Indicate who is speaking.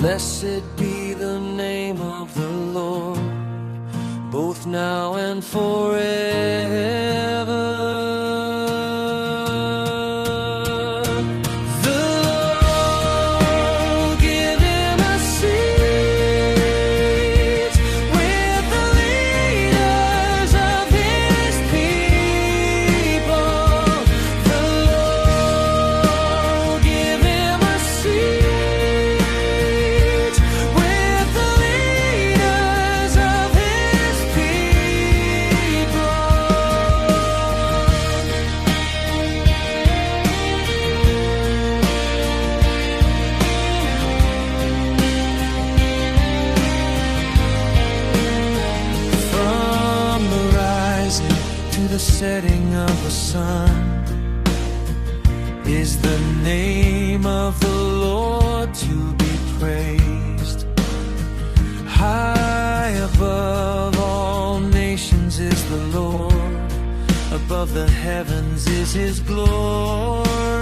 Speaker 1: Blessed be the name of the Lord, both now and forever. The Lord give him a seat with the leaders of his people. The Lord give him a seat with the leaders of his people. From the rising to the setting of the sun is the name of the Lord to be praised. High above all nations is the Lord, above the heavens is his glory.